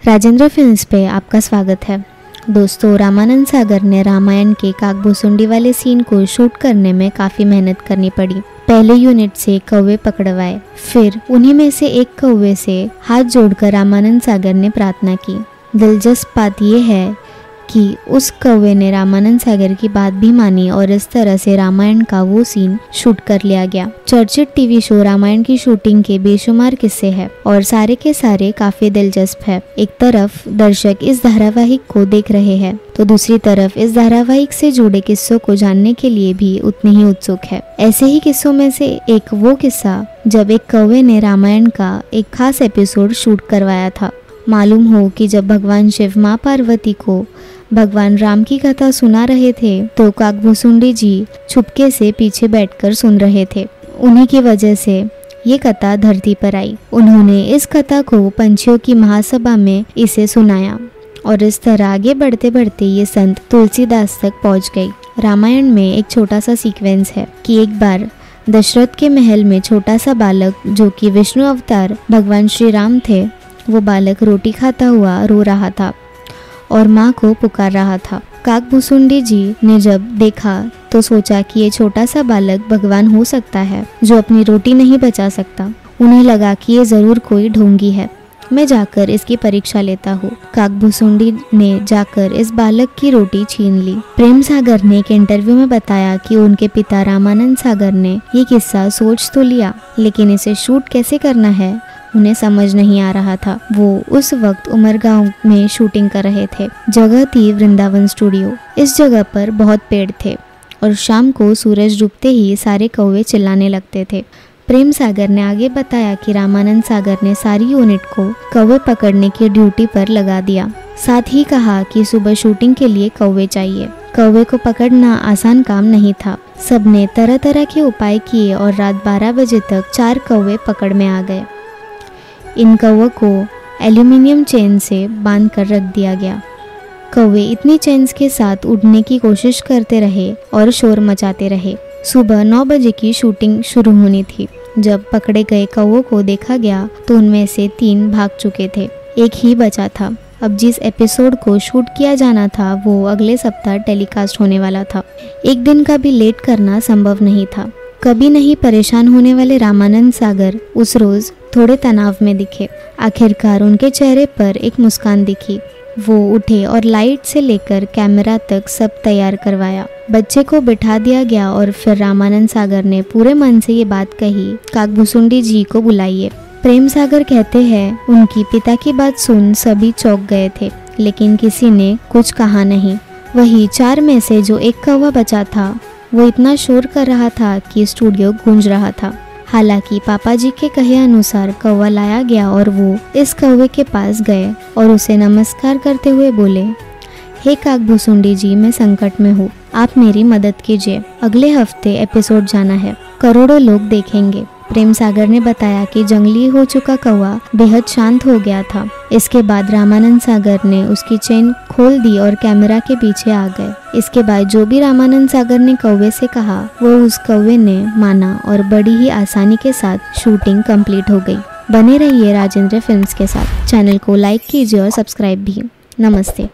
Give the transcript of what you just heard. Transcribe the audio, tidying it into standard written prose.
Rajendra films पे आपका स्वागत है। दोस्तों, रामानंद सागर ने रामायण के काकभूसुंडी वाले सीन को शूट करने में काफ़ी मेहनत करनी पड़ी। पहले यूनिट से कौवे पकड़वाए, फिर उन्हीं में से एक कौवे से हाथ जोड़कर रामानंद सागर ने प्रार्थना की। दिलचस्प बात यह है कि उस कौवे ने रामानंद सागर की बात भी मानी और इस तरह से रामायण का वो सीन शूट कर लिया गया। चर्चित टीवी शो रामायण की शूटिंग के बेशुमार किस्से हैं और सारे के सारे काफी दिलचस्प है। एक तरफ दर्शक इस धारावाहिक को देख रहे हैं तो दूसरी तरफ इस धारावाहिक से जुड़े किस्सों को जानने के लिए भी उतनी ही उत्सुक है। ऐसे ही किस्सों में से एक वो किस्सा जब एक कौवे ने रामायण का एक खास एपिसोड शूट करवाया था। मालूम हो कि जब भगवान शिव माँ पार्वती को भगवान राम की कथा सुना रहे थे तो काकभूसुंडी जी छुपके से पीछे बैठकर सुन रहे थे। उन्हीं की वजह से ये कथा धरती पर आई। उन्होंने इस कथा को पंछियों की महासभा में इसे सुनाया और इस तरह आगे बढ़ते बढ़ते ये संत तुलसीदास तक पहुंच गई। रामायण में एक छोटा सा सीक्वेंस है कि एक बार दशरथ के महल में छोटा सा बालक, जो कि विष्णु अवतार भगवान श्री राम थे, वो बालक रोटी खाता हुआ रो रहा था और माँ को पुकार रहा था। काकभूसुंडी जी ने जब देखा तो सोचा कि ये छोटा सा बालक भगवान हो सकता है जो अपनी रोटी नहीं बचा सकता। उन्हें लगा कि ये जरूर कोई ढोंगी है, मैं जाकर इसकी परीक्षा लेता हूँ। काकभूसुंडी ने जाकर इस बालक की रोटी छीन ली। प्रेम सागर ने एक इंटरव्यू में बताया कि उनके पिता रामानंद सागर ने ये किस्सा सोच तो लिया, लेकिन इसे शूट कैसे करना है उन्हें समझ नहीं आ रहा था। वो उस वक्त उमरगांव में शूटिंग कर रहे थे। जगह थी वृंदावन स्टूडियो। इस जगह पर बहुत पेड़ थे और शाम को सूरज डूबते ही सारे कौवे चिल्लाने लगते थे। प्रेम सागर ने आगे बताया कि रामानंद सागर ने सारी यूनिट को कौवे पकड़ने की ड्यूटी पर लगा दिया। साथ ही कहा कि सुबह शूटिंग के लिए कौवे चाहिए। कौवे को पकड़ना आसान काम नहीं था। सबने तरह तरह के उपाय किए और रात 12 बजे तक 4 कौवे पकड़ में आ गए। इन कौवों को एल्यूमिनियम चेन से बांध कर रख दिया गया। कौवे इतनी चेन्स के साथ उड़ने की कोशिश करते रहे और शोर मचाते रहे। सुबह 9 बजे की शूटिंग शुरू होनी थी। जब पकड़े गए कौवों को देखा गया तो उनमें से 3 भाग चुके थे, एक ही बचा था। अब जिस एपिसोड को शूट किया जाना था वो अगले सप्ताह टेलीकास्ट होने वाला था। एक दिन का भी लेट करना संभव नहीं था। कभी नहीं परेशान होने वाले रामानंद सागर उस रोज थोड़े तनाव में दिखे। आखिरकार उनके चेहरे पर एक मुस्कान दिखी। वो उठे और लाइट से लेकर कैमरा तक सब तैयार करवाया। बच्चे को बिठा दिया गया और फिर रामानंद सागर ने पूरे मन से ये बात कही, काकभूसुंडी जी को बुलाइए। प्रेम सागर कहते हैं उनकी पिता की बात सुन सभी चौंक गए थे, लेकिन किसी ने कुछ कहा नहीं। वही 4 में से जो एक कौवा बचा था वो इतना शोर कर रहा था कि स्टूडियो गूंज रहा था। हालांकि पापा जी के कहे अनुसार कौवा लाया गया और वो इस कौवे के पास गए और उसे नमस्कार करते हुए बोले, हे काकभूसुंडी जी, मैं संकट में हूँ, आप मेरी मदद कीजिए। अगले हफ्ते एपिसोड जाना है, करोड़ों लोग देखेंगे। प्रेम सागर ने बताया कि जंगली हो चुका कौवा बेहद शांत हो गया था। इसके बाद रामानंद सागर ने उसकी चेन खोल दी और कैमरा के पीछे आ गए। इसके बाद जो भी रामानंद सागर ने कौवे से कहा वो उस कौवे ने माना और बड़ी ही आसानी के साथ शूटिंग कंप्लीट हो गई। बने रहिए राजेंद्र फिल्म्स के साथ। चैनल को लाइक कीजिए और सब्सक्राइब भी। नमस्ते।